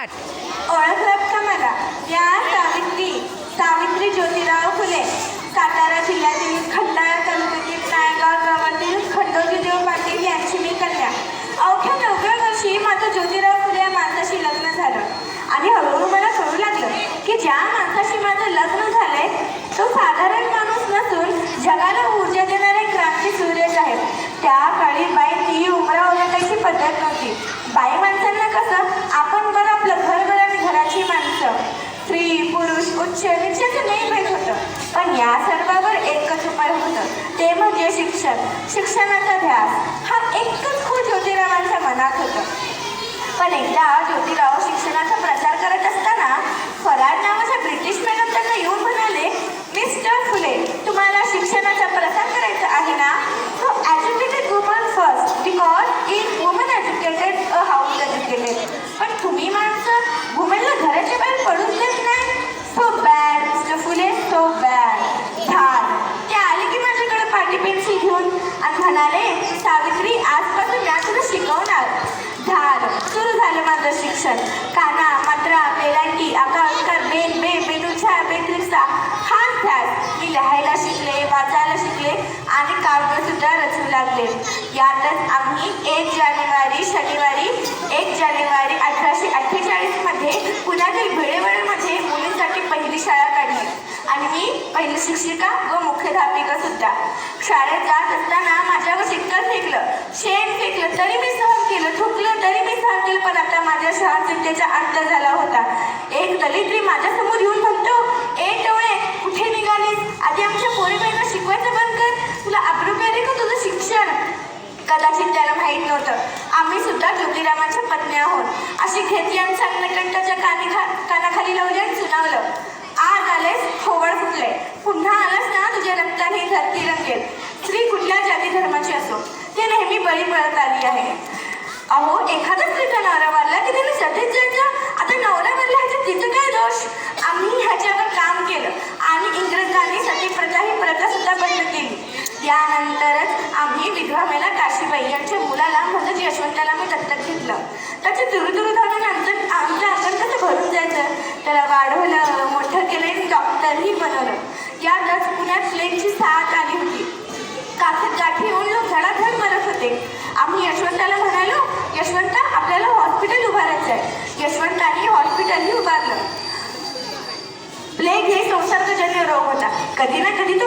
ओळखलात का मला? या सावित्री ज्योतिराव फुले, सातारा जिल्ह्यातील खंडाळा तालुक्यातील नायगाव गावातील खंडोजीदेव पाटील यांची मी कन्या. अवघ्या 9व्या वर्षी माझं ज्योतिराव फुले या माणसाशी लग्न झालं आणि हळूहळू मला कळू लागलं की ज्या माणसाशी माझं लग्न झालंय तो साधारण माणूस नसून जगाला ऊर्जा देणारे क्रांती सूर्यच आहेत. त्या काळी बाई उमरा ओलांडायची पद्धत नव्हती. बाई माणसांना कसं आपण बरं आपलं घर आणि घराची माणसं, स्त्री पुरुष उच्च नीचाचं नाही माहीत होतं, पण या सर्वावर एकच उपाय होतं, ते म्हणजे शिक्षण. शिक्षणाचा ध्यास हा एकच खूप ज्योतिरावांच्या मनात होतं. पण एकदा ज्योतिराव शिक्षणाचा प्रचार करत असताना फराड नावाच्या ब्रिटिश मॅडम त्यांना येऊन म्हणाले, मिस्टर फुले, तुम्हाला शिक्षणाचा प्रसार करायचा आहे ना? तो educated woman first, because in woman educated a house educated. पण तुम्ही माणसं वुमेनला घराच्या बाहेर पडूच देत नाही. सो बॅड मिस्टर फुले, सो बॅड. धार ते आले की माझ्याकडे पाटी पेन्सिल घेऊन आणि म्हणाले, सावित्री, आजपासून मी तुला शिकवणार. धार सुरू झालं माझं शिक्षण. काना, मात्रा, वेलांटी, आकार, उकार, बेन, बे, बेदुछा, बेत्रिसा, हाच ध्यास. मी लिहायला शिकले, वाचायला शिकले आणि काव्यसुद्धा रचू लागले. यातच आम्ही 1 जानेवारी 1848 मध्ये पुण्यातील भिडेवाडीमध्ये मुलींसाठी पहिली शाळा काढली आणि मी पहिली शिक्षिका व मुख्याध्यापिका सुद्धा. शाळेत जात असताना माझ्यावर शिक्का फेकलं, शेण फेकलं तरी मी सहन केलं, थुकलं तरी मी सहन केलं. पण आता माझ्या सहनशीलतेचा अंत झाला होता. एक दलित्री माझ्यासमोर येऊन म्हणतो, ए टवळे, कुठे निघालीस? आधी आमच्या पोरीबाईंना शिकवायचं बंद कर. तुला अब्रुप्यारे का तुझं शिक्षण? कदाचित त्याला माहीत नव्हतं आम्ही सुद्धा ज्योतिरावांच्या पत्नी आहोत. अशी खेती आणि संकटाच्या कानाखाली लावली आणि सुनावलं, आज आलेस, थोबड फुटले, पुन्हा आलास ना तुझ्या रक्ताने धरती रंगेल. स्त्री कुठल्या जाती धर्माची असो, ते नेहमी बळी पडत आली आहे. अहो, एखादा स्त्रीचा नवरा वारला की त्याने सतीच जायचं. आता नवरा वारला ह्याच्यात तिचं काय दोष? आम्ही ह्याच्यावर काम केलं आणि इंग्रजांनी सती प्रथा ही प्रथा सुद्धा बंद केली. यानंतरच आम्ही विधवा महिला काशीबाई यांच्या मुलाला म्हणजे यशवंताला मी दत्तक घेतलं. त्याचे दुरुदुरू धावून आमचं अंगण कसं भरून जायचं. त्याला वाढवलं, मोठं केलं, डॉक्टरही बनवलं. यातच पुण्यात प्लेगची साथ आली होती. काखेत गाठी येऊन लोक धडाधड मरत होते. आम्ही यशवंताला म्हणालो, यशवंता, आपल्याला हॉस्पिटल उभारायचं आहे. यशवंतानी हॉस्पिटलही उभारलं. प्लेग हे संसर्गजन्य रोग होता. कधी ना कधी तो